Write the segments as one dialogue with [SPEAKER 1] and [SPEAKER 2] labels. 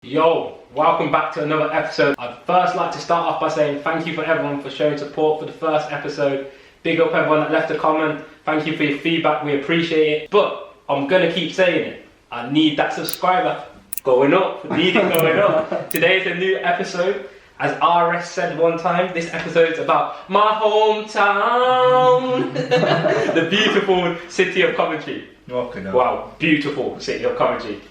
[SPEAKER 1] Yo, welcome back to another episode. I'd first like to start off by saying thank you for everyone for showing support for the first episode. Big up everyone that left a comment. Thank you for your feedback, we appreciate it. But I'm gonna keep saying it. I need that subscriber going up, need it going up. Today is a new episode. As RS said one time, this episode is about my hometown. The beautiful city of Coventry. Wow, beautiful city of Coventry.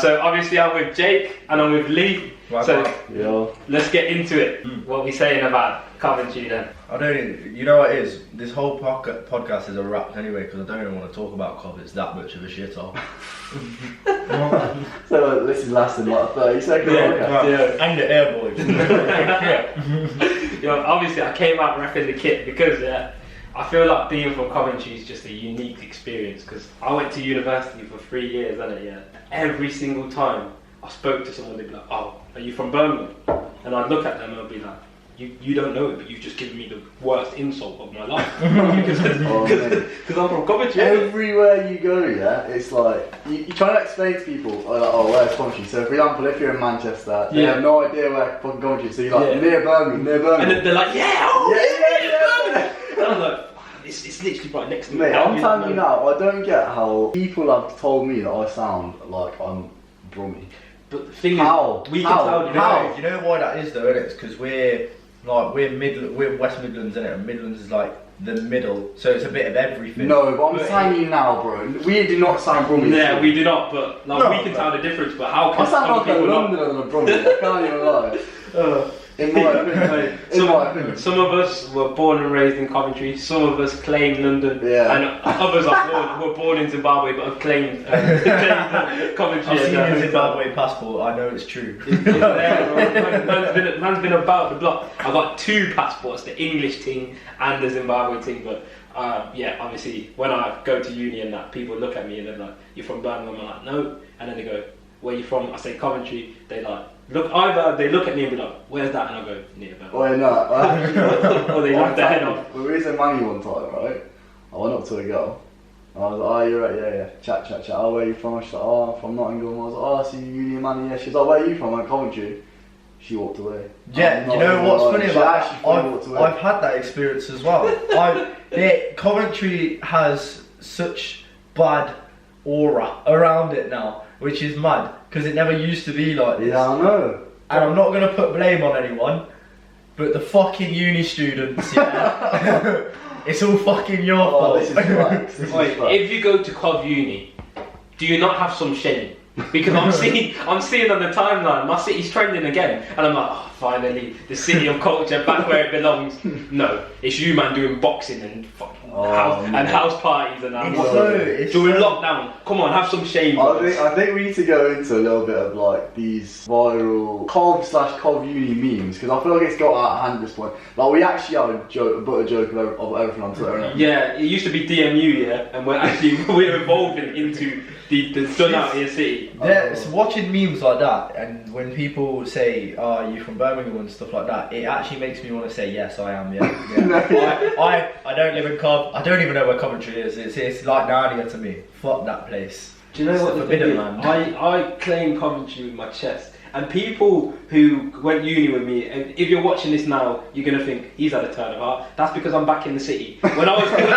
[SPEAKER 1] So obviously I'm with Jake and I'm with Lee. So let's get into it. What are we saying about Coventry then?
[SPEAKER 2] You know what it is? This whole podcast is a wrap anyway because I don't even want to talk about Cov. It's that much of a shithole.
[SPEAKER 3] So this is lasting like 30 seconds.
[SPEAKER 2] And the air boys.
[SPEAKER 1] Obviously I came out repping the kit because I feel like being from Coventry is just a unique experience because I went to university for 3 years, Every single time I spoke to someone, they'd be like, "Oh, are you from Birmingham?" And I'd look at them and I'd be like, you don't know it, but you've just given me the worst insult of my life because I'm from Coventry.
[SPEAKER 3] Everywhere you go, it's like you try to explain to people, like, oh, where's Coventry? So, for example, if you're in Manchester, they have no idea where fucking Coventry is. So you're like, near Birmingham.
[SPEAKER 1] And they're like, yeah. And I'm like, it's literally right next to me.
[SPEAKER 3] Mate, I'm telling you now, I don't get how people have told me that I sound like I'm Brummy.
[SPEAKER 1] But the thing is, we can tell.
[SPEAKER 2] You know why that is though, innit? It's because we're West Midlands, innit? And Midlands is like the middle, so it's a bit of everything.
[SPEAKER 3] No, but I'm telling you now, bro. We do not sound Brummy.
[SPEAKER 1] Yeah, we do not. But we can tell the difference. But how can
[SPEAKER 3] I sound like a Londoner than a Brummy? I can't even lie. In my opinion.
[SPEAKER 1] Some of us were born and raised in Coventry, some of us claim London, and others were born in Zimbabwe but have claimed Coventry.
[SPEAKER 2] I've seen your Zimbabwe passport, I know it's true.
[SPEAKER 1] Man's been about the block. I've got 2 passports, the English thing and the Zimbabwe thing, but obviously when I go to uni and that, people look at me and they're like, "You're from Birmingham?" I'm like, "No," and then they go, "Where you from?" I say Coventry. They like they look at me and be like, "Where's that?" And I go, "Near Birmingham."
[SPEAKER 3] Well, no.
[SPEAKER 1] Or they laugh their head off.
[SPEAKER 3] We were in Money one time, right? I went up to a girl. And I was like, "Oh, you're right, yeah. Chat. Oh, where are you from?" She's like, "Oh, I'm from Nottingham." I was like, "Oh, I see you uni in Money, yeah." She's like, "Where are you from?" I went, "Coventry." She walked away.
[SPEAKER 2] Yeah, you know what's funny about that? I've had that experience as well. Coventry has such bad aura around it now, which is mad, because it never used to be like this.
[SPEAKER 3] Yeah, I know.
[SPEAKER 2] And I'm not going to put blame on anyone, but the fucking uni students, it's all fucking your fault.
[SPEAKER 3] This is facts.
[SPEAKER 1] If you go to Cov Uni, do you not have some shame? Because I'm seeing on the timeline, my city's trending again, and I'm like, "Oh, finally, the city of culture back where it belongs." No, it's you, man, doing boxing and fucking house parties and that. During lockdown, come on, have some shame.
[SPEAKER 3] I think we need to go into a little bit of like these viral Cov Uni memes, because I feel like it's got out of hand at this point. Like, we actually have a joke of everything on Twitter, innit?
[SPEAKER 1] Yeah, it used to be DMU, and we're evolving into the done out here city.
[SPEAKER 2] Yeah, so watching memes like that, and when people say, "Oh, are you from Birmingham?" and stuff like that, it actually makes me want to say, "Yes, I am." I don't live in Cov. I don't even know where Coventry is. It's like Narnia to me. Fuck that place.
[SPEAKER 1] Do you know what the forbidden land? I claim Coventry with my chest. And people who went uni with me, and if you're watching this now, you're gonna think he's had a turn of heart. That's because I'm back in the city. When I was in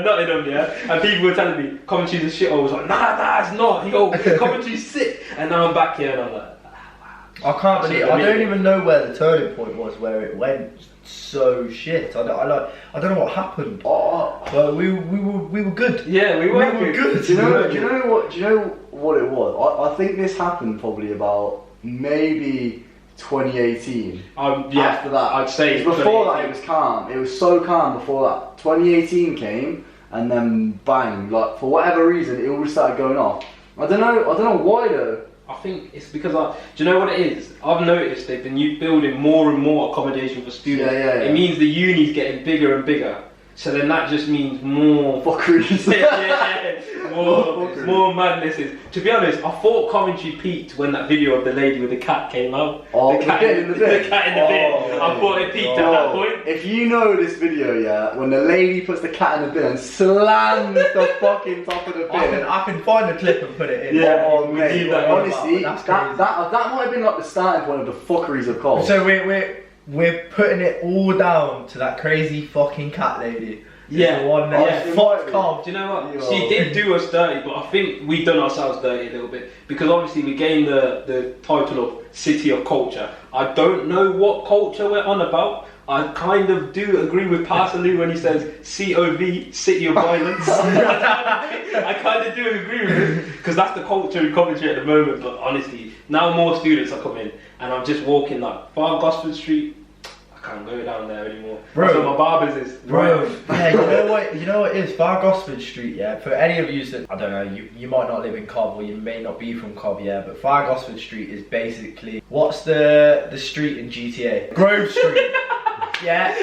[SPEAKER 1] Nottingham, and people were telling me Coventry's a shit, I was like, nah, it's not. Coventry's sick. And now I'm back here, and I'm like,
[SPEAKER 2] I can't believe. I don't even know where the turning point was, where it went so shit. I don't know what happened. But we were good.
[SPEAKER 1] Yeah, we were
[SPEAKER 3] good. Do you know what it was? I think this happened probably about maybe 2018. After that,
[SPEAKER 1] I'd say
[SPEAKER 3] before that it was calm. It was so calm before that. 2018 came, and then bang! Like, for whatever reason, it all started going off. I don't know why though.
[SPEAKER 1] I think it's because do you know what it is? I've noticed they've been building more and more accommodation for students.
[SPEAKER 3] Yeah.
[SPEAKER 1] It means the uni's getting bigger and bigger. So then that just means more
[SPEAKER 3] Fuckeries.
[SPEAKER 1] more madnesses. To be honest, I thought Coventry peaked when that video of the lady with the cat came out.
[SPEAKER 3] Oh,
[SPEAKER 1] the cat in the bin. I thought it peaked at that point.
[SPEAKER 3] If you know this video, yeah, when the lady puts the cat in the bin and slams the fucking top of the bin.
[SPEAKER 2] I can find a clip and put it in.
[SPEAKER 3] Yeah, oh mate,
[SPEAKER 1] that
[SPEAKER 3] honestly,
[SPEAKER 2] that's
[SPEAKER 3] that might have been like the starting point of the fuckeries of Cov.
[SPEAKER 2] So we're putting it all down to that crazy fucking cat lady.
[SPEAKER 1] Yeah,
[SPEAKER 2] the one that fucked Cov.
[SPEAKER 1] Do you know what?
[SPEAKER 3] Yo.
[SPEAKER 1] She did do us dirty, but I think we've done ourselves dirty a little bit because obviously we gained the title of City of Culture. I don't know what culture we're on about. I kind of do agree with Pastor Lou when he says COV, City of Violence. I kind of do agree with him because that's the culture in Coventry at the moment. But honestly, now more students are coming, and I'm just walking like Far Gosford Street. I can't go down there anymore.
[SPEAKER 2] Bro.
[SPEAKER 1] That's where my barber's is.
[SPEAKER 2] Bro, yeah, you know what it is? Far Gosford Street, yeah. For any of you that, I don't know, you might not live in Cov or you may not be from Cov, yeah, but Far Gosford Street is basically, what's the street in GTA? Grove Street. Yeah,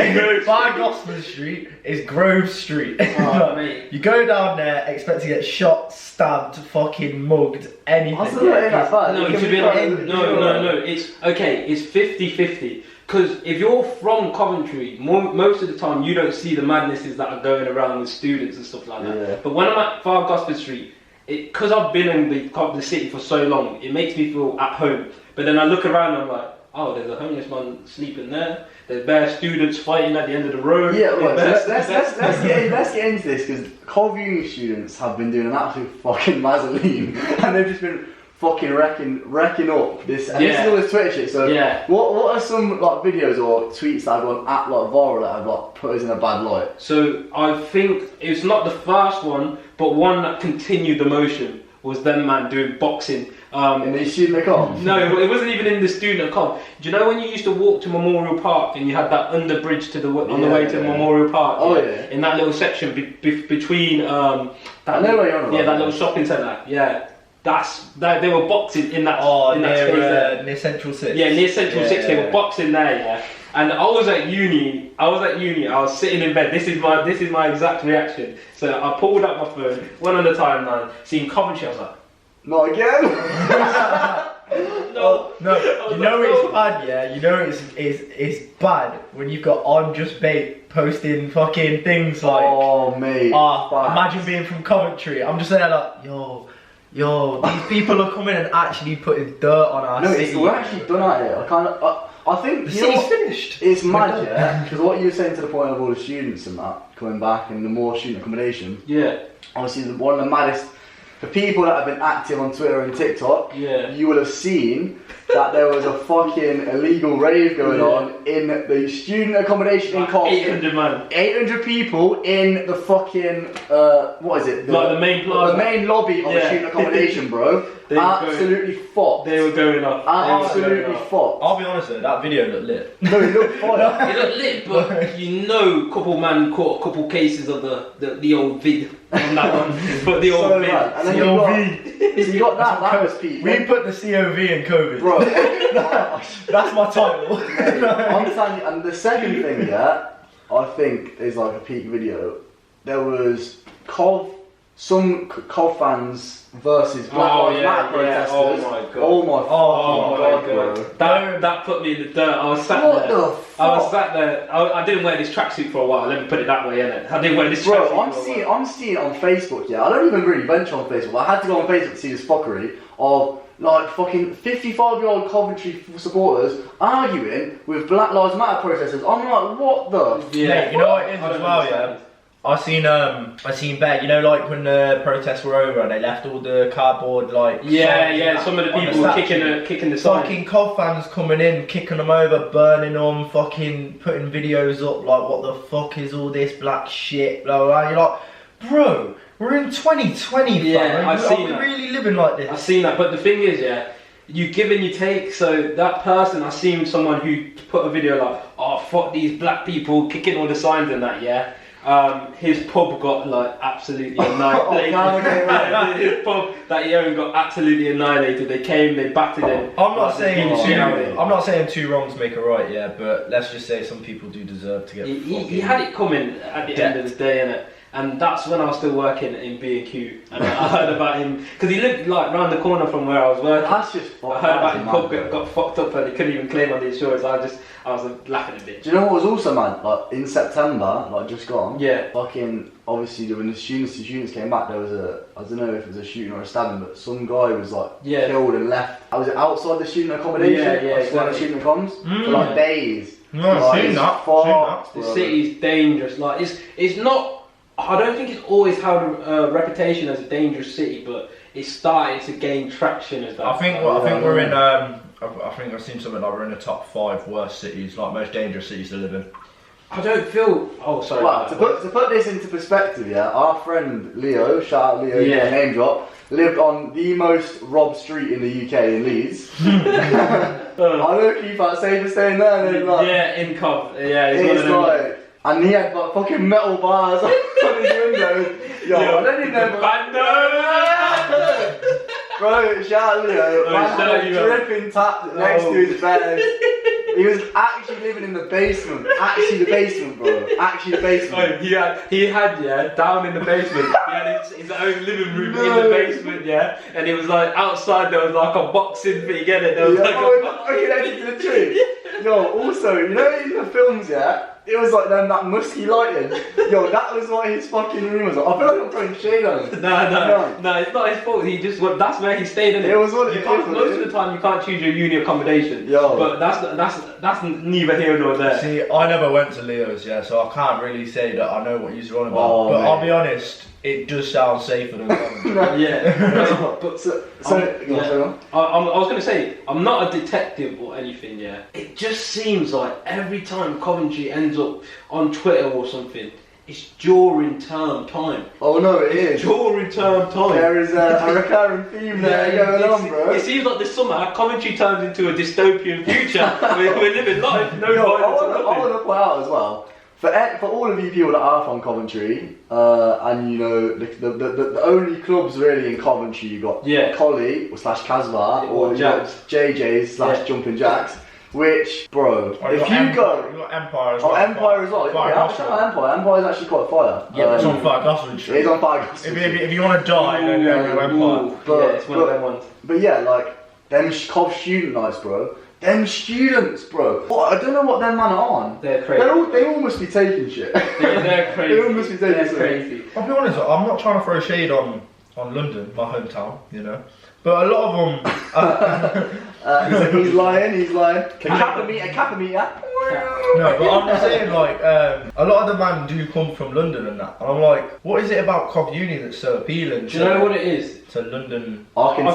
[SPEAKER 2] Far Gosford Street is Grove Street.
[SPEAKER 1] Oh, mate.
[SPEAKER 2] You go down there, expect to get shot, stabbed, fucking mugged, anything.
[SPEAKER 3] I still not in that bad.
[SPEAKER 1] No, to be honest, no. It's okay. It's 50-50. Because if you're from Coventry, most of the time you don't see the madnesses that are going around with students and stuff like that.
[SPEAKER 3] Yeah.
[SPEAKER 1] But when I'm at Far Gosford Street, because I've been in the city for so long, it makes me feel at home. But then I look around and I'm like, oh, there's a homeless man sleeping there. There's bare students fighting at the end of the road.
[SPEAKER 3] Yeah, well, let's get into this because Cov Uni students have been doing an absolute fucking mazzoline and they've just been fucking wrecking up this. And this is all this Twitter shit. So what are some like videos or tweets that have gone at like viral that have like put us in a bad light?
[SPEAKER 1] So I think it's not the first one, but one that continued the motion was them man doing boxing.
[SPEAKER 3] In the student account?
[SPEAKER 1] No, it wasn't even in the student account. Do you know when you used to walk to Memorial Park and you had that under bridge to on the way to Memorial Park?
[SPEAKER 3] Oh yeah.
[SPEAKER 1] In that little section between
[SPEAKER 3] I know where you're on about.
[SPEAKER 1] that little shopping centre. Yeah. They were boxing in that space there.
[SPEAKER 2] Near Central 6.
[SPEAKER 1] Yeah, near Central 6 they were boxing there, yeah. And I was at uni, I was sitting in bed, this is my exact reaction. So I pulled up my phone, went on the timeline, seen Coventry, I was like,
[SPEAKER 3] not again?
[SPEAKER 1] no.
[SPEAKER 2] You know it's bad, yeah? You know it's bad when you've got On Just Bait posting fucking things like,
[SPEAKER 3] oh mate,
[SPEAKER 2] imagine being from Coventry. I'm just there like, yo, these people are coming and actually putting dirt on our city.
[SPEAKER 3] No, we're actually done at it. I think
[SPEAKER 2] the city's finished.
[SPEAKER 3] It's mad, yeah. Because what you were saying to the point of all the students and that coming back and the more student accommodation.
[SPEAKER 1] Yeah.
[SPEAKER 3] Obviously, one of the maddest. For people that have been active on Twitter and TikTok, you will have seen that there was a fucking illegal rave going on in the student accommodation in Cov.
[SPEAKER 1] 800 man.
[SPEAKER 3] 800 people in the fucking, what is it?
[SPEAKER 1] The main plaza.
[SPEAKER 3] The main lobby of the student accommodation, bro. Absolutely fucked.
[SPEAKER 1] They were going off.
[SPEAKER 3] Absolutely fucked.
[SPEAKER 2] I'll be honest though, that video looked lit.
[SPEAKER 3] No, it looked fire.
[SPEAKER 1] It looked lit, but you know, couple man caught a couple cases of the old vid on that one. But the old vid.
[SPEAKER 3] And then you got that was peak.
[SPEAKER 2] We put the COV in COVID.
[SPEAKER 3] Bro.
[SPEAKER 2] That's my title.
[SPEAKER 3] I'm telling you, and the second thing, I think is like a peak video. There was some Cov fans versus Black Lives Matter protesters.
[SPEAKER 1] Oh my god.
[SPEAKER 3] Oh my god, bro.
[SPEAKER 1] That put me in the dirt. I was sat there. I didn't wear this tracksuit for a while. Let me put it that way, innit? I didn't wear this tracksuit.
[SPEAKER 3] Bro, I'm seeing it on Facebook. Yeah, I don't even really venture on Facebook. But I had to go on Facebook to see this fuckery of like fucking 55-year-old Coventry supporters arguing with Black Lives Matter protesters. I'm like, what the?
[SPEAKER 2] Yeah, mate, you know what it is as well, yeah. I seen Bear, you know, like when the protests were over and they left all the cardboard like.
[SPEAKER 1] Some of the people were kicking the sign.
[SPEAKER 2] Fucking Cov fans coming in, kicking them over, burning them, fucking putting videos up like, what the fuck is all this black shit, blah blah blah. You're like, bro, we're in 2020,
[SPEAKER 1] yeah,
[SPEAKER 2] Are we really living like this?
[SPEAKER 1] I've seen that, but the thing is, you give and you take. So that person, I seen someone who put a video like, oh fuck these black people kicking all the signs and that, yeah. his pub got like absolutely annihilated. His pub that he owned got absolutely annihilated. They came, they battered him.
[SPEAKER 2] I'm not saying two wrongs make a right, yeah, but let's just say some people do deserve to get.
[SPEAKER 1] He had it coming at the end of the day, innit? And that's when I was still working in B&Q, and I heard about him because he lived like round the corner from where I was working.
[SPEAKER 3] That's just.
[SPEAKER 1] I heard about his pub got fucked up and he couldn't even claim on the insurance. I was laughing a bit.
[SPEAKER 3] Do you know what was also mad? Like in September, like just gone.
[SPEAKER 1] Yeah.
[SPEAKER 3] Fucking obviously when the students came back, there was I don't know if it was a shooting or a stabbing, but some guy was like killed and left. I was outside the student accommodation. Exactly. The student accoms for like days.
[SPEAKER 2] No,
[SPEAKER 3] like,
[SPEAKER 2] seen that.
[SPEAKER 1] The city's dangerous. Like it's not. I don't think it's always held a reputation as a dangerous city, but it's starting to gain traction as that.
[SPEAKER 2] I think we're in. I think I've seen something like we're in the top 5 worst cities, like most dangerous cities to live in.
[SPEAKER 1] I don't feel. Oh, sorry.
[SPEAKER 3] Well, to put this into perspective, yeah, our friend Leo, shout out Leo, name drop, lived on the most robbed street in the UK in Leeds. I don't keep that safer staying there.
[SPEAKER 1] In Cov. Yeah, it's
[SPEAKER 3] like. And he had like fucking metal bars on his windows. Yo, I don't even know. Bro, shout out Leo. Man had a dripping tap next to his bed. He was actually living in the basement. Actually the basement, bro. Actually the basement.
[SPEAKER 1] Oh, he had down in the basement. He had his own living room in the basement, yeah. And it was like outside there was like a boxing thing, get it? There was
[SPEAKER 3] connected to the tree. Yo, also, you know in the films, yeah, it was like that musky lighting. Yo, that was what his fucking room was like. I feel like I'm throwing shade on him.
[SPEAKER 1] No, it's not his fault. That's where he stayed, innit?
[SPEAKER 3] It was what it was.
[SPEAKER 1] Most of the time you can't choose your uni accommodation.
[SPEAKER 3] Yo.
[SPEAKER 1] But that's neither here nor there.
[SPEAKER 2] See, I never went to Leo's, yeah, so I can't really say that I know what you're on about. But I'll be honest, it does sound safer than Coventry.
[SPEAKER 1] Yeah.
[SPEAKER 3] I
[SPEAKER 1] was going to say, I'm not a detective or anything, yeah. It just seems like every time Coventry ends up on Twitter or something, it's during term time.
[SPEAKER 3] Oh no, it is.
[SPEAKER 1] During term time.
[SPEAKER 3] There is a recurring theme there going on, bro.
[SPEAKER 1] It seems like this summer, Coventry turns into a dystopian future. We're living life, no violence.
[SPEAKER 3] I want to point out as well, for all of you people that are from Coventry, and you know, the only clubs really in Coventry, you got Collie / Casbah, or you got JJ's / Jumping Jacks. Which, bro, if you go...
[SPEAKER 2] You got Empire as well.
[SPEAKER 3] Oh, Empire as well. Empire's actually quite fire.
[SPEAKER 2] Yeah, it's on Fire Gosling Street.
[SPEAKER 3] It is on Fire Gosling Street.
[SPEAKER 2] If you want to die, then go Empire.
[SPEAKER 3] But,
[SPEAKER 1] it's one of them ones.
[SPEAKER 3] But yeah, like, them Cov student nights, bro. Them students, bro. I don't know what them man are on.
[SPEAKER 1] They're crazy.
[SPEAKER 3] They all must be taking shit.
[SPEAKER 1] They're crazy.
[SPEAKER 3] They all must be taking shit.
[SPEAKER 1] Crazy.
[SPEAKER 2] I'll be honest, I'm not trying to throw shade on London, my hometown, you know. But a lot of them...
[SPEAKER 3] he's lying. Capometer.
[SPEAKER 2] No, but I'm just saying, like, a lot of the man do come from London and that. And I'm like, what is it about Cov Uni that's so appealing?
[SPEAKER 1] Do you know what it is?
[SPEAKER 2] To London.
[SPEAKER 1] I think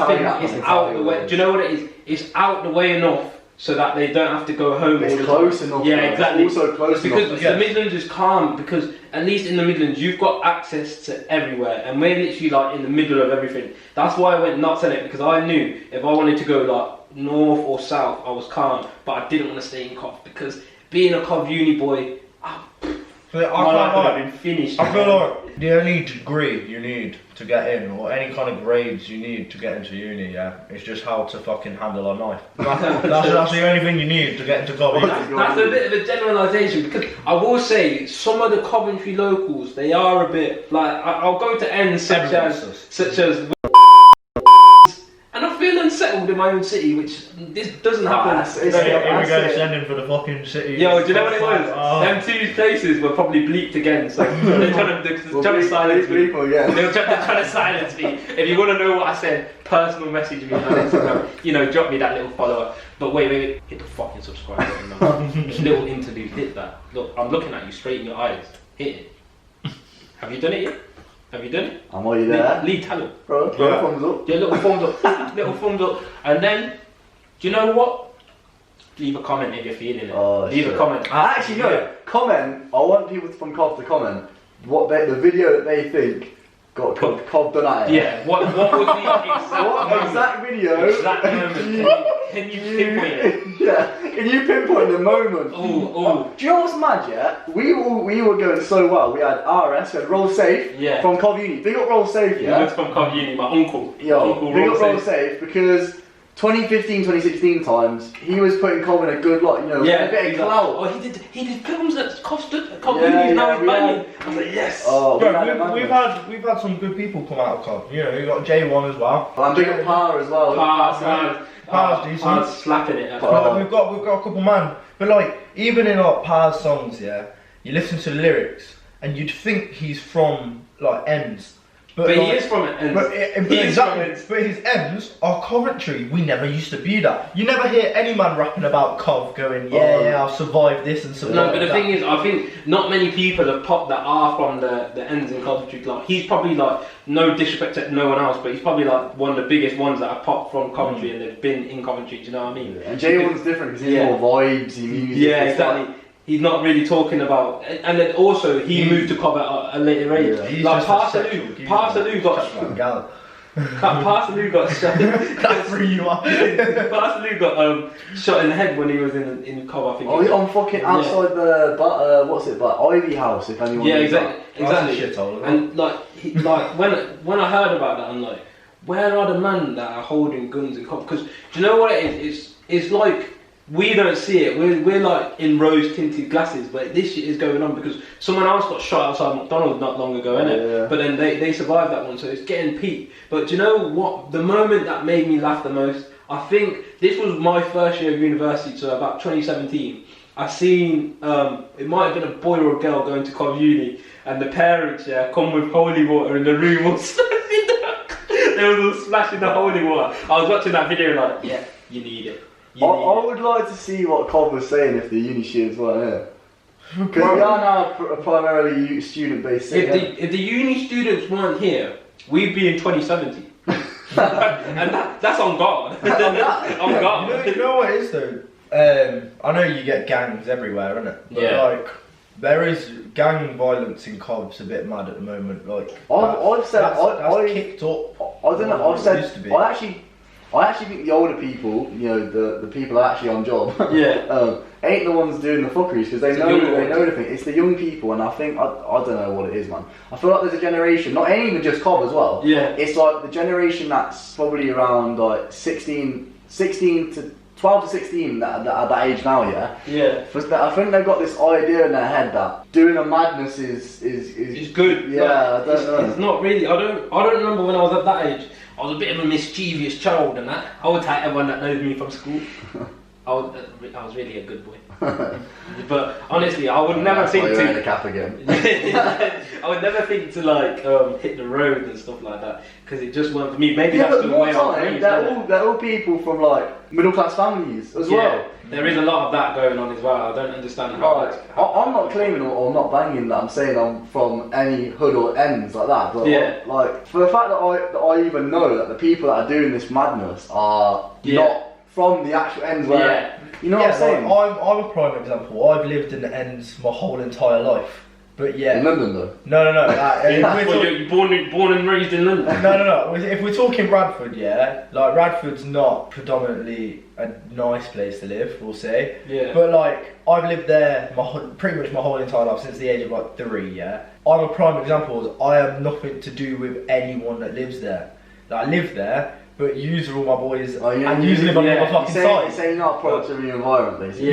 [SPEAKER 1] it's out the way. Do you know what it is? It's out the way enough so that they don't have to go home.
[SPEAKER 3] It's close enough.
[SPEAKER 1] Yeah, exactly.
[SPEAKER 3] It's also close enough.
[SPEAKER 1] Because the Midlands is calm, because at least in the Midlands you've got access to everywhere, and we're literally like in the middle of everything. That's why I went nuts on it, because I knew if I wanted to go like north or south, I was calm, but I didn't want to stay in Cov, because being a Cov uni boy, my life would have been finished.
[SPEAKER 2] I feel like the only degree you need to get in, or any kind of grades you need to get into uni, yeah, is just how to fucking handle a knife. That's the only thing you need to get into Coventry.
[SPEAKER 1] That's a bit of a generalisation, because I will say some of the Coventry locals, they are a bit like, I'll go to ends such as and I feel unsettled in my own city, which this doesn't happen.
[SPEAKER 2] Here we go, sending for the fucking city.
[SPEAKER 1] Yo, do you know what it was? Them two places were probably bleeped again, so they're trying to silence me. They're trying to silence me. If you want to know what I said, personal message me on Instagram. You know, drop me that little follower. But wait, hit the fucking subscribe button now. Little interlude, hit that. Look, I'm looking at you straight in your eyes. Hit it. Have you done it yet? Have you done it?
[SPEAKER 3] I'm already there.
[SPEAKER 1] Lead talent.
[SPEAKER 3] Bro, little thumbs up.
[SPEAKER 1] Yeah, little thumbs up. Little thumbs up. And then, do you know what? Leave a comment if you're feeling it. Leave a comment.
[SPEAKER 3] Actually, no. Comment. I want people from Cov to comment the video that they think got Cov done at it.
[SPEAKER 1] Yeah. What was the exact
[SPEAKER 3] exact video?
[SPEAKER 1] Exact moment. Can you pinpoint it?
[SPEAKER 3] Yeah, can you pinpoint the moment?
[SPEAKER 1] Ooh.
[SPEAKER 3] Do you know what's mad, yeah? We were going so well. We had RS, we had Roll Safe from Cov Uni. Big up Roll Safe, yeah?
[SPEAKER 1] He was from Cov Uni, my uncle.
[SPEAKER 3] Yo,
[SPEAKER 1] uncle
[SPEAKER 3] big up Roll
[SPEAKER 1] Safe.
[SPEAKER 3] Safe because 2015, 2016 times, he was putting Cov in a good lot, you know, a bit of clout.
[SPEAKER 1] Oh, he did films at Cov Uni, now he's banging. I was like, yes.
[SPEAKER 3] Oh,
[SPEAKER 2] Bro, we've had some good people come out of Cov. You know, we got J1 as well.
[SPEAKER 3] And big up Power as well.
[SPEAKER 2] Power's decent.
[SPEAKER 1] Power's slapping it.
[SPEAKER 2] We've got a couple man, but like even in like Power's songs, yeah, you listen to the lyrics and you'd think he's from like Ends.
[SPEAKER 1] But
[SPEAKER 2] like,
[SPEAKER 1] he is from it.
[SPEAKER 2] But his M's are Coventry. We never used to be that. You never hear any man rapping about Cov going, yeah, I've survived this and survived
[SPEAKER 1] No, but the
[SPEAKER 2] that.
[SPEAKER 1] thing is, I think not many people have popped that are from the ends in Coventry. Like, he's probably like, no disrespect to no one else, but he's probably like one of the biggest ones that have popped from Coventry and they've been in Coventry. Do you know what I mean?
[SPEAKER 3] And J1's different because he's more vibes, he music.
[SPEAKER 1] Yeah, exactly. He's not really talking about, and then also he moved to Cov at a later age.
[SPEAKER 2] Yeah,
[SPEAKER 1] like Parsaloo got Parsaloo got shot.
[SPEAKER 2] That threw you up.
[SPEAKER 1] Parsaloo got shot in the head when he was in Cov. I think.
[SPEAKER 3] Oh, he's on fucking outside the what's it? But Ivy House, if anyone.
[SPEAKER 1] Yeah,
[SPEAKER 3] knows
[SPEAKER 1] exactly.
[SPEAKER 2] Shithole,
[SPEAKER 1] and like when I heard about that, I'm like, where are the men that are holding guns in Cov? Because do you know what it is? It's like. We don't see it. We're like in rose tinted glasses, but this shit is going on because someone else got shot outside McDonald's not long ago, innit?
[SPEAKER 3] Yeah.
[SPEAKER 1] But then they survived that one, so it's getting peak. But do you know what? The moment that made me laugh the most, I think this was my first year of university, so about 2017. I seen it might have been a boy or a girl going to Cov Uni, and the parents come with holy water in the room, all splashing. They was all splashing the holy water. I was watching that video like, yeah, you need it.
[SPEAKER 3] I would like to see what Cov was saying if the uni students weren't here. Because we are now a primarily student-based city.
[SPEAKER 1] If the uni students weren't here, we'd be in 2070. And that's on God. On God.
[SPEAKER 2] You know what it is though? I know you get gangs everywhere, innit? But like, there is gang violence in Cov's a bit mad at the moment. Like,
[SPEAKER 3] I've said
[SPEAKER 2] that's kicked up.
[SPEAKER 3] I don't know. I've said
[SPEAKER 2] Used to be.
[SPEAKER 3] I actually think the older people, you know, the people that are actually on job, ain't the ones doing the fuckeries because they know the thing. It's the young people, and I think I don't know what it is, man. I feel like there's a generation, not even just Cov as well.
[SPEAKER 1] Yeah.
[SPEAKER 3] It's like the generation that's probably around like 16 to 12 to 16 that are that age now, yeah.
[SPEAKER 1] Yeah.
[SPEAKER 3] I think they've got this idea in their head that doing a madness is
[SPEAKER 1] good.
[SPEAKER 3] Yeah, I don't know.
[SPEAKER 1] It's not really. I don't remember when I was at that age. I was a bit of a mischievous child and that. I would tell everyone that knows me from school. I was really a good boy. But honestly, I would never think to.
[SPEAKER 3] Wearing the cap again.
[SPEAKER 1] I would never think to like hit the road and stuff like that because it just weren't for me. Maybe
[SPEAKER 3] Yeah,
[SPEAKER 1] that's
[SPEAKER 3] but
[SPEAKER 1] the way
[SPEAKER 3] more
[SPEAKER 1] I
[SPEAKER 3] time,
[SPEAKER 1] was.
[SPEAKER 3] they're all people from like middle class families as well.
[SPEAKER 1] There is a lot of that going on as well. I don't understand how.
[SPEAKER 3] I'm not claiming or not banging that I'm saying I'm from any hood or ends like that. But like for the fact that I even know that the people that are doing this madness are not from the actual ends where you know what I'm saying.
[SPEAKER 2] I'm a prime example. I've lived in the ends my whole entire life. But
[SPEAKER 3] in London though.
[SPEAKER 2] No.
[SPEAKER 1] You're born and raised in London.
[SPEAKER 2] No. If we're talking Radford, like Radford's not predominantly a nice place to live, we'll say.
[SPEAKER 1] Yeah.
[SPEAKER 2] But like I've lived there pretty much my whole entire life since the age of like 3. I'm a prime example. I have nothing to do with anyone that lives there. Like, I live there, but yous are all my boys, and yous live on the other fucking side.
[SPEAKER 3] You say you're not a product of your environment, basically.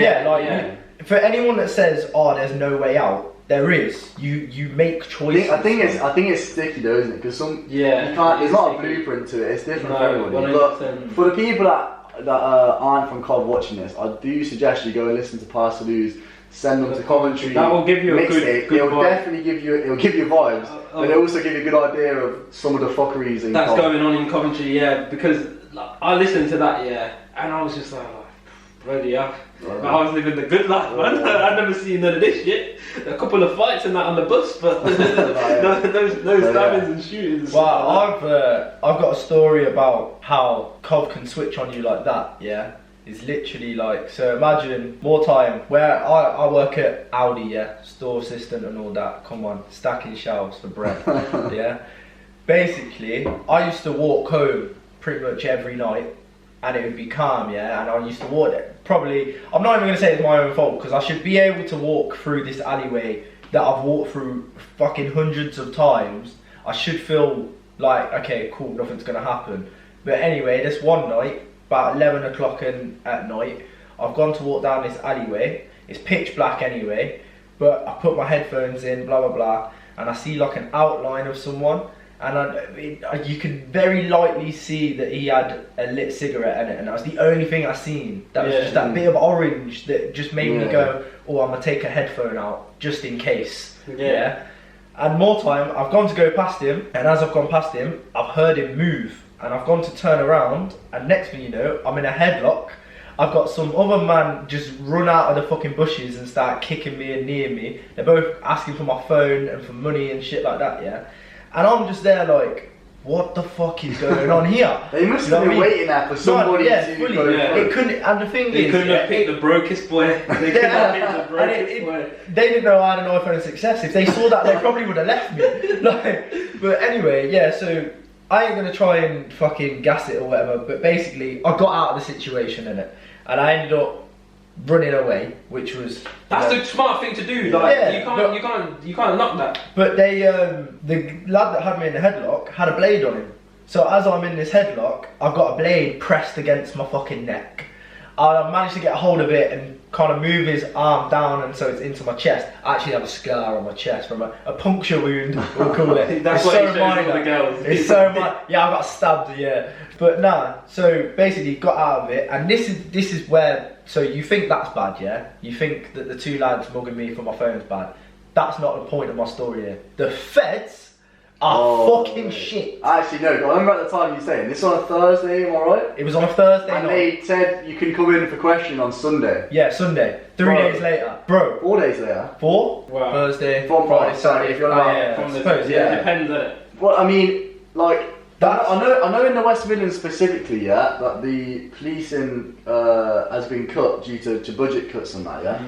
[SPEAKER 2] For anyone that says, there's no way out. There is. You make choices.
[SPEAKER 3] I think it's sticky though, isn't it? Because you can't. There's not a blueprint to it. It's different for everybody. But for the people that aren't from Cov watching this, I do suggest you go and listen to Parsaloo's. Send them to Coventry.
[SPEAKER 1] That will give you a good
[SPEAKER 3] It'll
[SPEAKER 1] vibe.
[SPEAKER 3] Definitely give you. It'll give you vibes, but it'll also give you a good idea of some of the fuckeries in
[SPEAKER 1] that's going on in Coventry. Because like, I listened to that, and I was just like, bloody hell. I was living the good life, man. I'd never seen none of this shit. A couple of fights and that on the bus, but no stabbings and shootings.
[SPEAKER 2] Well, I've got a story about how Cov can switch on you like that. It's literally like, so imagine more time where I work at Audi, store assistant and all that. Come on, stacking shelves for bread. Basically, I used to walk home pretty much every night and it would be calm, yeah, and I used to walk it. Probably, I'm not even going to say it's my own fault, because I should be able to walk through this alleyway that I've walked through fucking hundreds of times. I should feel like, okay, cool, nothing's going to happen. But anyway, this one night, about 11 o'clock at night, I've gone to walk down this alleyway. It's pitch black anyway, but I put my headphones in, blah, blah, blah, and I see like an outline of someone. And you could very lightly see that he had a lit cigarette in it, and that was the only thing I seen. That was just that bit of orange that just made me go, oh, I'm gonna take a headphone out just in case. Yeah. And more time, I've gone to go past him, and as I've gone past him, I've heard him move, and I've gone to turn around, and next thing you know, I'm in a headlock. I've got some other man just run out of the fucking bushes and start kicking me and kneeing me. They're both asking for my phone and for money and shit like that, yeah. And I'm just there like, what the fuck is going on here?
[SPEAKER 3] They must have been waiting there for somebody to
[SPEAKER 2] fully,
[SPEAKER 3] go.
[SPEAKER 2] It couldn't, and the thing
[SPEAKER 1] they
[SPEAKER 2] is,
[SPEAKER 1] couldn't have picked the brokest boy. They couldn't have picked the brokest boy.
[SPEAKER 2] They didn't know I had an iPhone 6S. If they saw that, they probably would have left me. Like, but anyway, yeah. So I ain't gonna try and fucking gas it or whatever. But basically, I got out of the situation in it, and I ended up running away, which was
[SPEAKER 1] that's the smart thing to do. Like you can't knock that.
[SPEAKER 2] But they, the lad that had me in the headlock had a blade on him. So as I'm in this headlock, I've got a blade pressed against my fucking neck. I managed to get a hold of it and kind of move his arm down, and so it's into my chest. I actually have a scar on my chest from a puncture wound, we'll call it.
[SPEAKER 1] That's
[SPEAKER 2] it's
[SPEAKER 1] what
[SPEAKER 2] so
[SPEAKER 1] he shows all the girls.
[SPEAKER 2] It's so minor. Yeah, I got stabbed, yeah. But nah, so basically got out of it, and this is where, so you think that's bad, yeah? You think that the two lads mugging me for my phone's bad. That's not the point of my story here. The feds are fucking shit.
[SPEAKER 3] Actually, no, I remember at the time you saying this on a Thursday, am I right?
[SPEAKER 2] It was on a Thursday
[SPEAKER 3] and
[SPEAKER 2] night.
[SPEAKER 3] They said you can come in for question on Sunday.
[SPEAKER 2] Yeah, Sunday. 3 days later. Bro.
[SPEAKER 3] 4 days later.
[SPEAKER 2] 4?
[SPEAKER 1] Wow.
[SPEAKER 2] Thursday,
[SPEAKER 3] From
[SPEAKER 2] Friday, Saturday.
[SPEAKER 3] if you're not,
[SPEAKER 1] from the
[SPEAKER 2] suppose, yeah.
[SPEAKER 1] It depends on it.
[SPEAKER 3] Well, I mean, like,
[SPEAKER 2] That's,
[SPEAKER 3] I know in the West Midlands specifically, yeah, that the policing has been cut due to budget cuts and that, yeah.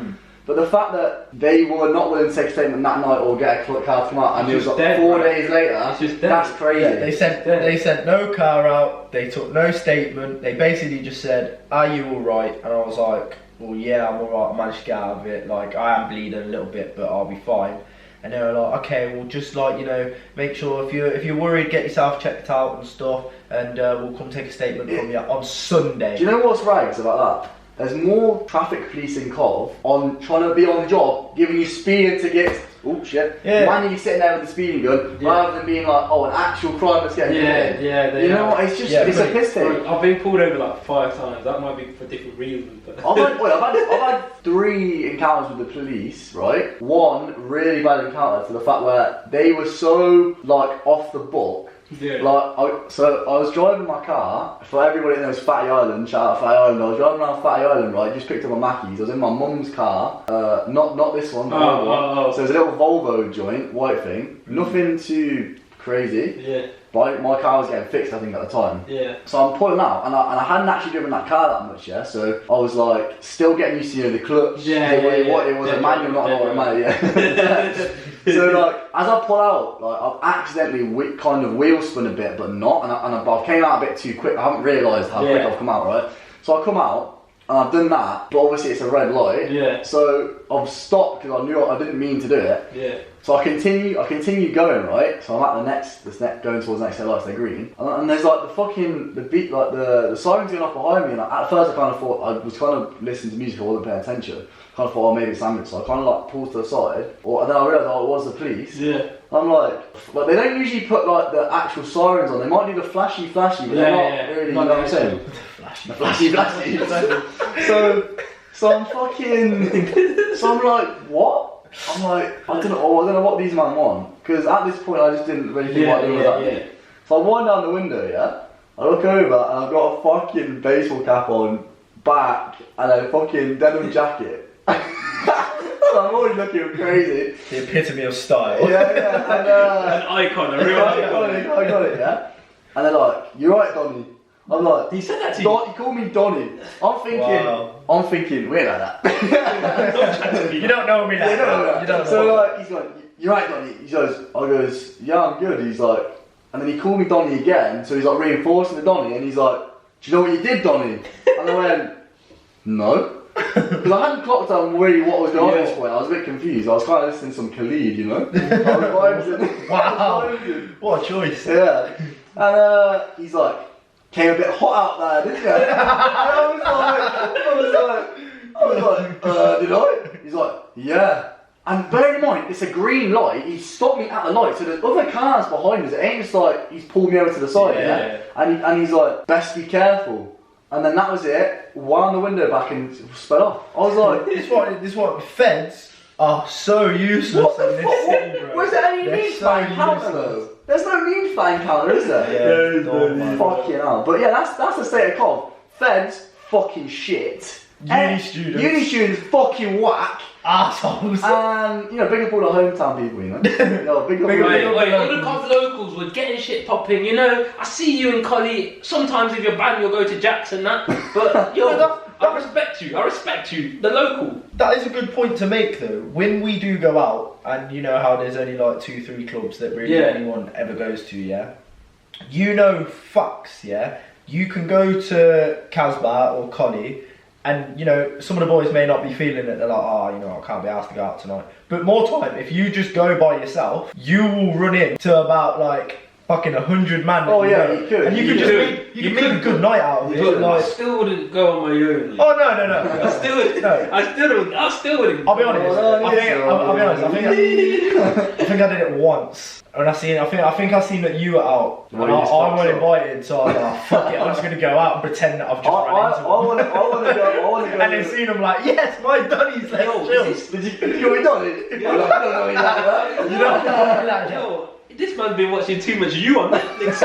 [SPEAKER 3] But the fact that they were not willing to take a statement that night or get a car come out, and it was like
[SPEAKER 1] dead,
[SPEAKER 3] 4
[SPEAKER 1] right?
[SPEAKER 3] days later, that's crazy.
[SPEAKER 2] yeah, they sent no car out, they took no statement, they basically just said, are you alright? And I was like, well yeah, I'm alright, I managed to get out of it, like I am bleeding a little bit but I'll be fine. And they were like, okay, well just like, you know, make sure if you're worried, get yourself checked out and stuff, and we'll come take a statement from you on Sunday.
[SPEAKER 3] Do you know what's rags about that? There's more traffic police in Cov on trying to be on the job, giving you speeding tickets. Oh shit!
[SPEAKER 2] Yeah.
[SPEAKER 3] Manually sitting there with the speeding gun, rather than being like, oh, an actual crime that's getting committed.
[SPEAKER 1] Yeah.
[SPEAKER 3] You know what? It's just it's a piss take.
[SPEAKER 1] I've been pulled over like 5 times. That might be for different reasons. But
[SPEAKER 3] I've had 3 encounters with the police. Right, one really bad encounter to the fact where they were so like off the book.
[SPEAKER 1] Yeah.
[SPEAKER 3] Like, I was driving my car, for everybody that knows Fatty Island, shout out Fatty Island, I was driving around Fatty Island, right, just picked up my Mackies, I was in my mum's car, not this one, so there's a little Volvo joint, white thing, nothing too crazy,
[SPEAKER 1] yeah.
[SPEAKER 3] But my car was getting fixed I think at the time,
[SPEAKER 1] yeah.
[SPEAKER 3] So I'm pulling out, and I hadn't actually driven that car that much, yeah, so I was like, still getting used to, you know, the clutch, it was a manual, not an automatic, yeah. So like, as I pull out, like I've accidentally kind of wheel spun a bit, but not, and I came out a bit too quick. I haven't realised how quick I've come out, right? So I come out, and I've done that, but obviously it's a red light.
[SPEAKER 1] Yeah. So
[SPEAKER 3] I've stopped because I knew I didn't mean to do it.
[SPEAKER 1] Yeah.
[SPEAKER 3] So I continue going, right? So I'm at going towards the next red light, they're green, and there's like the beat, like the sirens going off behind me, and at first I kind of thought I was kind of listening to music, I wasn't paying attention. Kind of thought, oh, maybe it's ambulance, so I kind of like pulled to the side, and then I realised, oh, it was the police.
[SPEAKER 1] Yeah.
[SPEAKER 3] I'm like they don't usually put like the actual sirens on. They might do the flashy, but they're not really. You know what I'm saying? The flashy. So I'm fucking. So I'm like, what? I'm like, I don't know what these men want, because at this point I just didn't really think what they were that. So I wind down the window, yeah. I look over and I've got a fucking baseball cap on, back, and a fucking denim jacket. So I'm always looking crazy.
[SPEAKER 2] The epitome of style.
[SPEAKER 3] Yeah, and,
[SPEAKER 1] an icon, a real icon.
[SPEAKER 3] I got it, yeah. And they're like, "You're right, Donny." I'm like,
[SPEAKER 1] he said that to you.
[SPEAKER 3] He called me Donny. I'm thinking, weird like
[SPEAKER 2] that. You don't know me like that. You don't know.
[SPEAKER 3] So like, he's like, "You're right, Donny." He goes, "Yeah, I'm good." He's like, and then he called me Donny again. So he's like reinforcing the Donny, and he's like, do you know what you did, Donny? And I went, no. Because I hadn't clocked on really what was going on at this point. I was a bit confused. I was kind of listening to some Khalid, you know?
[SPEAKER 2] Wow. What a choice.
[SPEAKER 3] Yeah. And he's like, came a bit hot out there, didn't you? And I was like, did I? He's like, yeah. And bear in mind, it's a green light. He stopped me at the light, so there's other cars behind us. It ain't just like he's pulled me over to the side, and he's like, best be careful. And then that was it. Wound the window back and sped off. I was like,
[SPEAKER 2] this is what feds are so useless in this city, bro.
[SPEAKER 3] Was there any need for an encounter though? There's no need for an encounter, is there?
[SPEAKER 2] Yeah,
[SPEAKER 3] fucking hell. But yeah, that's the state of Cov. Feds, fucking shit.
[SPEAKER 2] Uni students,
[SPEAKER 3] fucking whack.
[SPEAKER 2] Assholes.
[SPEAKER 3] And, you know, big up all the hometown people, you know? Big up
[SPEAKER 1] all the Cov locals were getting shit popping, you know? I see you in Collie. Sometimes if you're banned, you'll go to Jackson, that. But, yo, I respect you, the local.
[SPEAKER 2] That is a good point to make, though. When we do go out, and you know how there's only like 2-3 clubs that really anyone ever goes to, yeah? You know, fucks, yeah? You can go to Casbah or Collie, and you know, some of the boys may not be feeling it. They're like, oh, you know, I can't be asked to go out tonight. But more time, if you just go by yourself, you will run into about like fucking 100 man.
[SPEAKER 3] Oh yeah, you could.
[SPEAKER 2] And you could make a good night out of it.
[SPEAKER 1] I still wouldn't go on my own.
[SPEAKER 2] Oh no.
[SPEAKER 1] I still wouldn't.
[SPEAKER 2] I'll be honest. I'll be honest. I think I did it once. And I think I seen that you were out. And I wasn't invited, so I was like, fuck it, I'm just gonna go out and pretend that I've just run into them.
[SPEAKER 3] I wanna go.
[SPEAKER 2] And then seen them like, yes, my Donny's let's chill.
[SPEAKER 3] Did you already done it? I don't know that.
[SPEAKER 2] You know,
[SPEAKER 1] this man's been watching too much you on Netflix.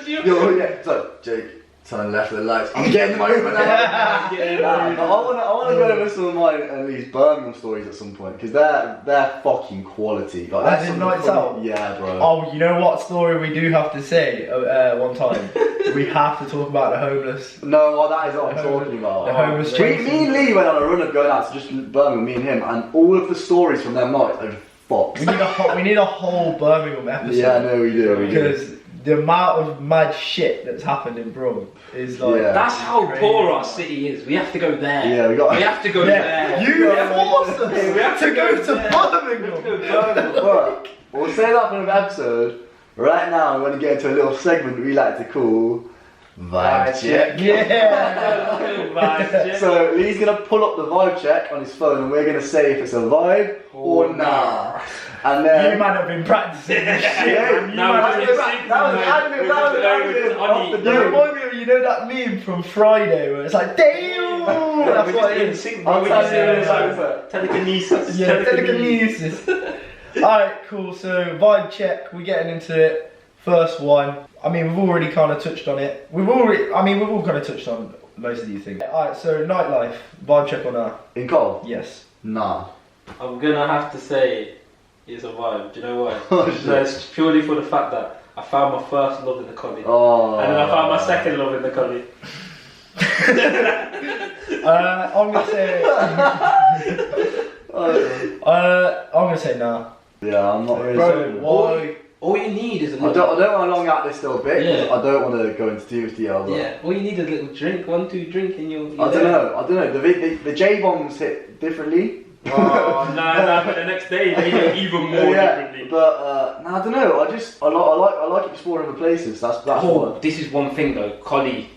[SPEAKER 3] Yo, yeah, it's like, Jake, turn left of the lights. I'm getting my Uber now. I want to go over some of mine, at least Birmingham stories at some point, because they're fucking quality. Like,
[SPEAKER 2] that's in nights out?
[SPEAKER 3] Yeah, bro.
[SPEAKER 2] Oh, you know what story we do have to say one time? We have to talk about the homeless.
[SPEAKER 3] No, well, that is what I'm talking about.
[SPEAKER 2] The homeless
[SPEAKER 3] Me and Lee went on a run of going out to just Birmingham, me and him, and all of the stories from them nights are fucked.
[SPEAKER 2] We need a whole Birmingham episode.
[SPEAKER 3] Yeah, no, we do.
[SPEAKER 2] Because the amount of mad shit that's happened in Brum is like...
[SPEAKER 3] Yeah.
[SPEAKER 1] That's how poor our city is. We have to go there.
[SPEAKER 3] Yeah, we have
[SPEAKER 1] to go there.
[SPEAKER 2] You forced us we have to go to Birmingham.
[SPEAKER 3] But we'll say that for another episode. Right now, we're going to get into a little segment we like to call Vibe Check.
[SPEAKER 2] Yeah.
[SPEAKER 1] Vibe check.
[SPEAKER 3] So Lee's going to pull up the vibe check on his phone and we're going to say if it's a vibe or nah. And then...
[SPEAKER 2] You might have been practicing this shit.
[SPEAKER 3] Yeah,
[SPEAKER 1] that
[SPEAKER 2] You remind me of, you know that meme from Friday where it's like, damn! That's what it is.
[SPEAKER 1] Telekinesis.
[SPEAKER 2] Yeah, telekinesis. Alright, cool. So, vibe check. We're getting into it. First one. I mean, we've already kind of touched on it. We've all kind of touched on most of these things. Alright, so nightlife. Vibe check or nah?
[SPEAKER 3] In Cole?
[SPEAKER 2] Yes.
[SPEAKER 3] Nah.
[SPEAKER 1] I'm gonna have to say it's a vibe. Do you know why?
[SPEAKER 3] Oh, shit.
[SPEAKER 1] No, it's purely for the fact that I found my first love in the Collie.
[SPEAKER 3] Oh.
[SPEAKER 1] And then I found my second love in the Collie.
[SPEAKER 2] I'm gonna say. I'm gonna say nah.
[SPEAKER 3] Yeah, I'm not really.
[SPEAKER 2] Bro, why?
[SPEAKER 1] All you need is a
[SPEAKER 3] I
[SPEAKER 1] little.
[SPEAKER 3] don't want to long out this little bit.
[SPEAKER 1] Yeah.
[SPEAKER 3] I don't want to go into too much detail.
[SPEAKER 1] Yeah, all you need is a little drink, 1-2 drink, and you're
[SPEAKER 3] I don't know. The J bombs hit differently.
[SPEAKER 1] Oh no! But the next day they hit even more differently.
[SPEAKER 3] But I don't know. I like exploring the places. That's what.
[SPEAKER 1] This is one thing though, Collie.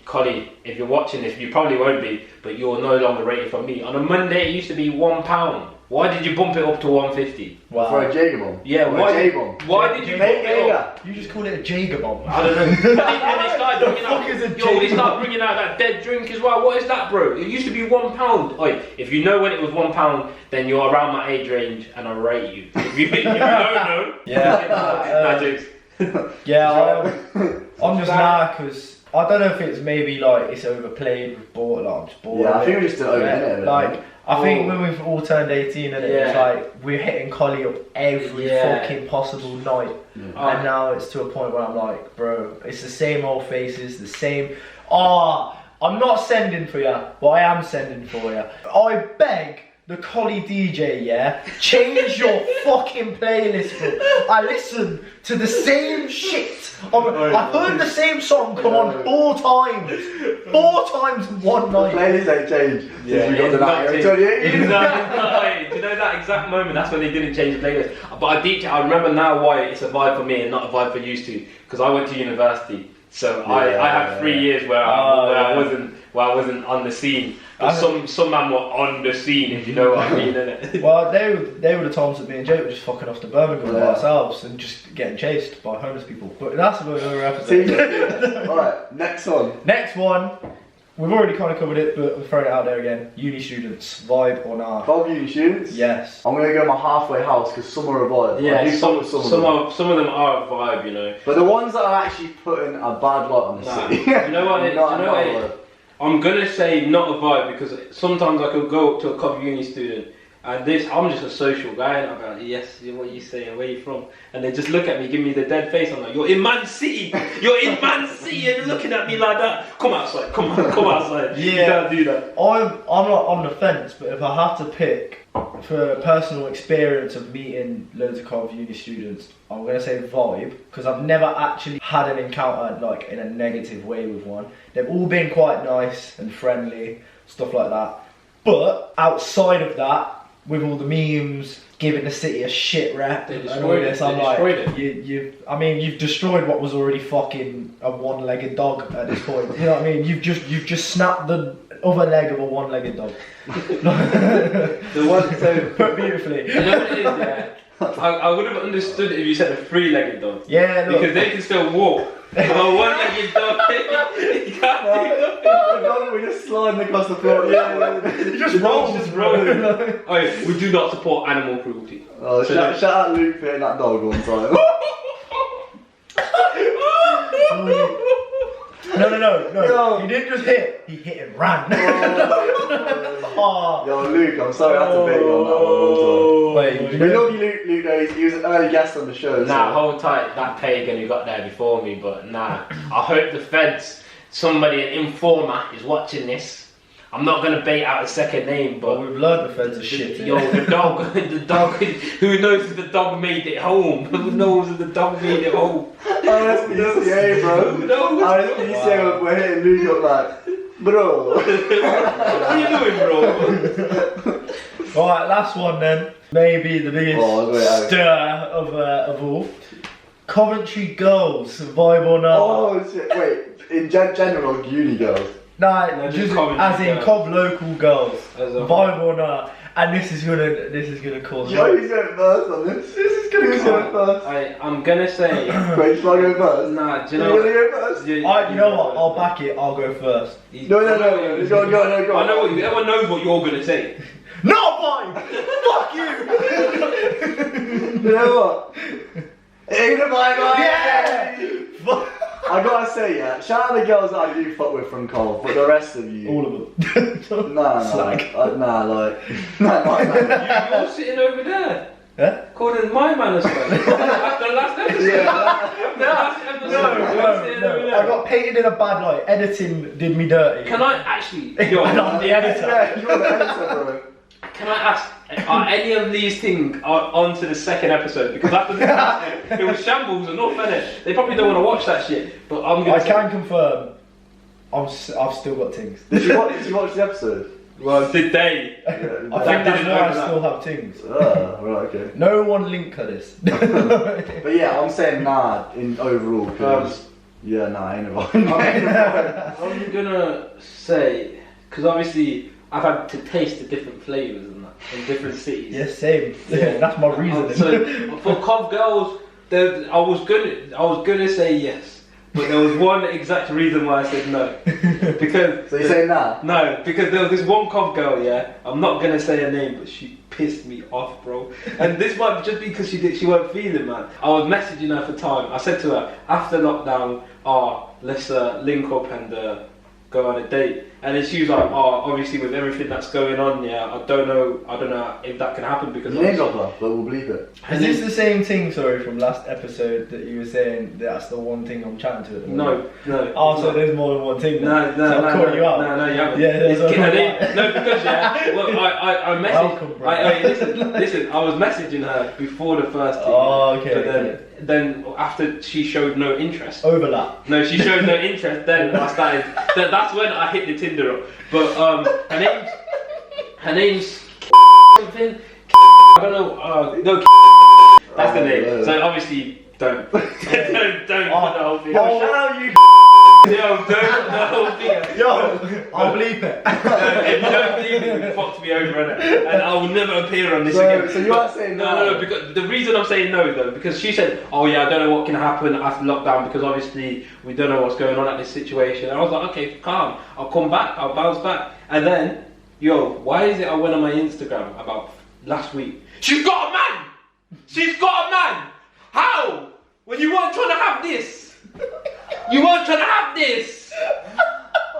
[SPEAKER 1] If you're watching this, you probably won't be, but you're no longer rated from me. On a Monday, it used to be £1. Why did you bump it up to 150?
[SPEAKER 2] Wow.
[SPEAKER 3] For a Jager bomb.
[SPEAKER 1] Yeah,
[SPEAKER 3] why did you
[SPEAKER 1] bump it up?
[SPEAKER 2] You just called it a Jager bomb.
[SPEAKER 1] I don't know. And they started bringing out. They started bringing out that dead drink as well. What is that, bro? It used to be £1. Oi, if you know when it was £1, then you're around my age range, and I rate you. If you don't know,
[SPEAKER 2] I'm just nah because I don't know if it's maybe like it's overplayed with bored. Like I'm just bored.
[SPEAKER 3] Yeah, I think we're just over it.
[SPEAKER 2] Like I think when we've all turned 18 and it's like we're hitting Collie up every fucking possible night, and now it's to a point where I'm like, bro, it's the same old faces, the same. I'm not sending for you, but I am sending for you. I beg the Collie DJ, yeah? Change your fucking playlist, bro. I listen to the same shit. I heard the same song come on 4 times. 4 times in one night.
[SPEAKER 3] Playlist ain't changed.
[SPEAKER 1] Yeah,
[SPEAKER 3] We got the night.
[SPEAKER 1] Do you know that exact moment? That's when they didn't change the playlist. But I remember now why it's a vibe for me and not a vibe for used to. Because I went to university, so I had 3 years where I wasn't on the scene. But some man were on the scene, if you know what I mean, innit?
[SPEAKER 2] Well, they were the times that me and Jake were just fucking off to Birmingham by ourselves and just getting chased by homeless people. But that's another episode.
[SPEAKER 3] Alright, next one.
[SPEAKER 2] Next one. We've already kind of covered it, but we're throwing it out there again. Uni students, vibe or not?
[SPEAKER 3] 12 uni students?
[SPEAKER 2] Yes.
[SPEAKER 3] I'm gonna go my halfway house because some are a vibe.
[SPEAKER 1] Yeah, some
[SPEAKER 3] of them.
[SPEAKER 1] some of them are a vibe, you know.
[SPEAKER 3] But the ones that are actually putting a bad light on the city.
[SPEAKER 1] You know what? I'm gonna say not a vibe because sometimes I could go up to a Coventry uni student and I'm just a social guy and I'm like, yes, what are you saying? Where are you from? And they just look at me, give me the dead face. I'm like, you're in Man City. You're in Man City and you're looking at me like that. Come outside. Come outside.
[SPEAKER 2] Yeah.
[SPEAKER 1] You can't do that.
[SPEAKER 2] I'm not on the fence, but if I have to pick for a personal experience of meeting loads of Coventry uni students, I'm gonna say vibe because I've never actually had an encounter like in a negative way with one. They've all been quite nice and friendly, stuff like that. But outside of that, with all the memes giving the city a shit rap,
[SPEAKER 1] They destroyed it.
[SPEAKER 2] I'm like, you've destroyed what was already fucking a one-legged dog at this point. You know what I mean? You've just snapped the other leg of a one-legged dog.
[SPEAKER 1] The one, so
[SPEAKER 2] put beautifully.
[SPEAKER 1] you know what it is, yeah? I would have understood it if you said a 3-legged dog.
[SPEAKER 2] Yeah, look.
[SPEAKER 1] Because they can still walk. But a 1-legged dog, you can't do nothing.
[SPEAKER 3] We're just sliding across the floor.
[SPEAKER 2] You just roll.
[SPEAKER 1] Just rolling. Okay, we do not support animal cruelty.
[SPEAKER 3] Oh, shout out Luke for hitting that dog one time.
[SPEAKER 2] No. He didn't just hit. He hit and ran. Oh.
[SPEAKER 3] Yo, Luke, I'm sorry I had to bait you on that one.
[SPEAKER 2] Wait,
[SPEAKER 3] We love you, Luke. Though. He was an early guest on the show.
[SPEAKER 1] Nah, hold tight, that pagan who got there before me, but nah. I hope the feds, somebody, an informer, is watching this. I'm not gonna bait out a second name, but
[SPEAKER 2] we've learned the feds are shit.
[SPEAKER 1] Yo, the dog, who knows if the dog made it home? Who knows if the dog made it home?
[SPEAKER 3] RSPCA, bro.
[SPEAKER 1] Who knows?
[SPEAKER 3] RSPCA, we're hitting Luke up like, bro.
[SPEAKER 1] What are you doing, bro?
[SPEAKER 2] Alright, last one then. Maybe the biggest stir of all. Coventry girls, vibe or not?
[SPEAKER 3] Oh shit, wait, in general, uni girls.
[SPEAKER 2] No, just as in Cov local girls, vibe or not. And this is gonna cause.
[SPEAKER 3] Yo, who's going first on this? This is gonna go first.
[SPEAKER 1] I'm gonna say.
[SPEAKER 3] Wait, should I go first?
[SPEAKER 1] Nah, do you know?
[SPEAKER 3] You wanna go first?
[SPEAKER 2] You know what? I'll back it. I'll go first.
[SPEAKER 3] No. Go on.
[SPEAKER 1] I know what everyone knows what you're gonna say.
[SPEAKER 2] Not mine. Fuck you.
[SPEAKER 3] You know what? Ain't my mind.
[SPEAKER 2] Yeah.
[SPEAKER 3] I gotta say, yeah, shout out the girls that I do fuck with from Cole, but the rest of you.
[SPEAKER 2] All of them.
[SPEAKER 3] Nah,
[SPEAKER 1] You're sitting over there.
[SPEAKER 2] Huh?
[SPEAKER 1] Calling my man as well. After the last episode.
[SPEAKER 2] No. I got painted in a bad light. Editing did me dirty.
[SPEAKER 1] Can I actually?
[SPEAKER 2] I'm the editor.
[SPEAKER 3] Yeah, you're the editor, bro.
[SPEAKER 1] Can I ask, are any of these things onto the second episode? Because after this, it was shambles enough, innit? They probably don't want to watch that shit. But
[SPEAKER 2] I can confirm, I've still got things.
[SPEAKER 3] Did you watch the episode?
[SPEAKER 1] Well, did they?
[SPEAKER 2] I think that's why I still have things.
[SPEAKER 3] Right, okay.
[SPEAKER 2] No one link to this.
[SPEAKER 3] But yeah, I'm saying nah in overall because ain't a vibe.
[SPEAKER 1] I'm gonna say, because obviously I've had to taste the different flavours and that in different cities.
[SPEAKER 2] Yes, same. Yeah, that's my reason.
[SPEAKER 1] So for Cov girls, I was gonna say yes, but there was one exact reason why I said no. Because
[SPEAKER 3] so you say nah?
[SPEAKER 1] No, because there was this one Cov girl. Yeah, I'm not gonna say her name, but she pissed me off, bro. And this might just be because she weren't feeling, man. I was messaging her for time. I said to her after lockdown, let's link up and go on a date. And then she was like, oh, obviously with everything that's going on, yeah, I don't know if that can happen because
[SPEAKER 3] You ain't got that, but we'll believe it.
[SPEAKER 2] Is this the same thing, sorry, from last episode that you were saying that's the one thing I'm chatting to at the moment?
[SPEAKER 1] No.
[SPEAKER 2] Oh, so there's more than one thing then?
[SPEAKER 1] No,
[SPEAKER 2] so I'm calling you out.
[SPEAKER 1] No, you haven't.
[SPEAKER 2] Yeah,
[SPEAKER 1] No, because well, I messaged.
[SPEAKER 2] Welcome, bro.
[SPEAKER 1] Listen, I was messaging her before the first team.
[SPEAKER 2] Oh, okay.
[SPEAKER 1] But then after she showed no interest.
[SPEAKER 2] Overlap.
[SPEAKER 1] No, she showed no interest. Then I started. That's when I hit the Tinder up. But her name's something. I don't know. No, that's the name. So obviously don't put the whole thing.
[SPEAKER 2] Yo, shout out you.
[SPEAKER 1] Yo, don't put the whole thing.
[SPEAKER 2] Yo, I'll bleep it.
[SPEAKER 1] If you don't believe me, you fucked me over, innit? And I will never appear on this again.
[SPEAKER 3] So you are saying no?
[SPEAKER 1] No, because the reason I'm saying no though, because she said, oh yeah, I don't know what can happen after lockdown because obviously we don't know what's going on at this situation. And I was like, okay, calm, I'll come back, I'll bounce back. And then, yo, why is it I went on my Instagram about last week? She's got a man! She's got a man! How? When you weren't trying to have this? You weren't trying to have this!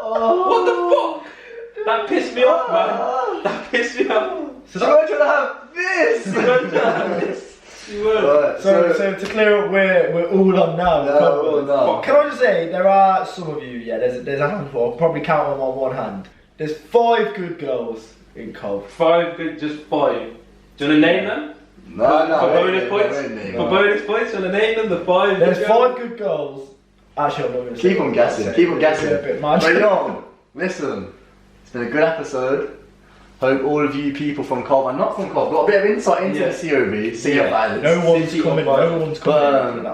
[SPEAKER 1] What the fuck? That pissed me off, man. That pissed me off.
[SPEAKER 3] So you weren't trying to have this!
[SPEAKER 1] You weren't trying to have this. You weren't.
[SPEAKER 3] Right,
[SPEAKER 2] So to clear up, we're all on now.
[SPEAKER 3] No, we're all on.
[SPEAKER 2] Can I just say, there are some of you, yeah, there's a handful, I'll probably count them on one hand. There's 5 good girls in Cov.
[SPEAKER 1] 5 good, just 5. Do you want to name them?
[SPEAKER 3] No,
[SPEAKER 1] For bonus points?
[SPEAKER 3] wait,
[SPEAKER 1] For bonus points, do you want to name them? The 5
[SPEAKER 2] There's
[SPEAKER 1] good
[SPEAKER 2] 5 good girls. Actually, I'm not going to say.
[SPEAKER 3] Keep on guessing, keep on guessing.
[SPEAKER 2] A bit mad.
[SPEAKER 3] But yo, listen, it's been a good episode. Hope all of you people from Cov and not from Cov got a bit of insight into the COB, City of Violence.
[SPEAKER 2] No one's coming.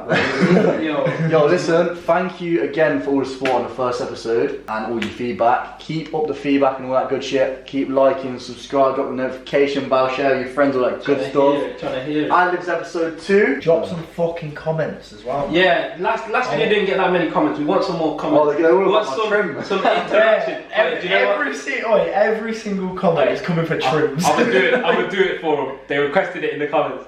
[SPEAKER 1] Yo,
[SPEAKER 3] listen, thank you again for all the support on the first episode and all your feedback. Keep up the feedback and all that good shit. Keep liking, subscribe, drop the notification bell, share with your friends, all that good stuff.
[SPEAKER 1] Trying to hear it.
[SPEAKER 3] Adlibs episode 2.
[SPEAKER 2] Drop some fucking comments as well.
[SPEAKER 1] Yeah, last video didn't get that many comments. We want some more comments.
[SPEAKER 3] Oh, they're going
[SPEAKER 1] We
[SPEAKER 3] all
[SPEAKER 1] want
[SPEAKER 3] about my trim.
[SPEAKER 1] some interaction. Do you know what?
[SPEAKER 2] Every single comment is coming for trims.
[SPEAKER 1] I would do it for them. They requested it in the comments.